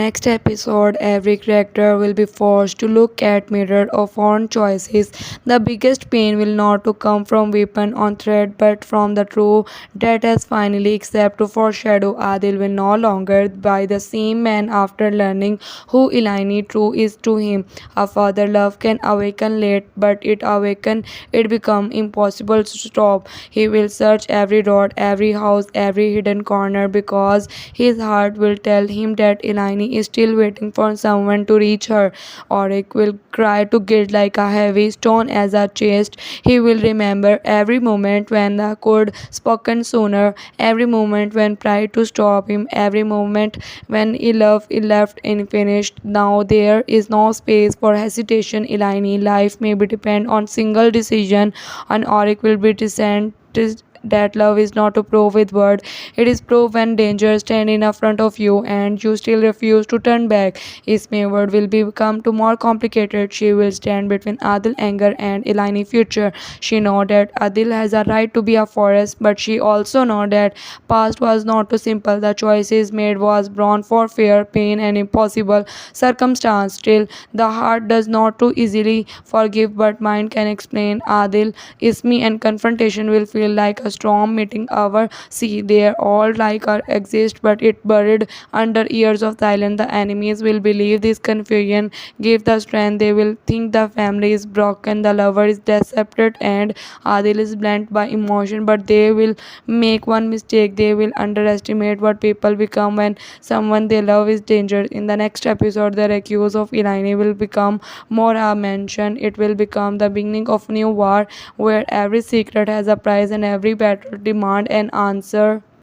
Next episode, every character will be forced to look at mirror of own choices. The biggest pain will not to come from weapon on thread, but from the true that has finally accepted to foreshadow Adil will no longer by the same man after learning who Elaine true is to him. A father love can awaken late, but it become impossible to stop. He will search every road, every house, every hidden corner because his heart will tell him that Elaine is still waiting for someone to reach her. Auric will cry to guilt like a heavy stone as a chest. He will remember every moment when the could spoken sooner, every moment when tried to stop him, every moment when he loved he left unfinished. Now there is no space for hesitation. Elaine life may be depend on single decision, and Auric will be descent that love is not to prove with word. It is proof when danger stand in front of you and you still refuse to turn back. Ismay word will become too more complicated. She will stand between Adil anger and Elaine future. She know that Adil has a right to be a forest, but she also know that past was not too simple. The choices made was born for fear, pain and impossible circumstance. Still, the heart does not too easily forgive, but mind can explain. Adil, Ismi and confrontation will feel like a storm meeting our sea. They all like our exist, but it buried under years of silence. The enemies will believe this confusion give the strength. They will think the family is broken, the lover is deceptive, and Adil is blinded by emotion. But they will make one mistake. They will underestimate what people become when someone they love is dangerous. In the next episode, the accuse of Elaine will become more mentioned. It will become the beginning of new war where every secret has a price and every battle demand an answer.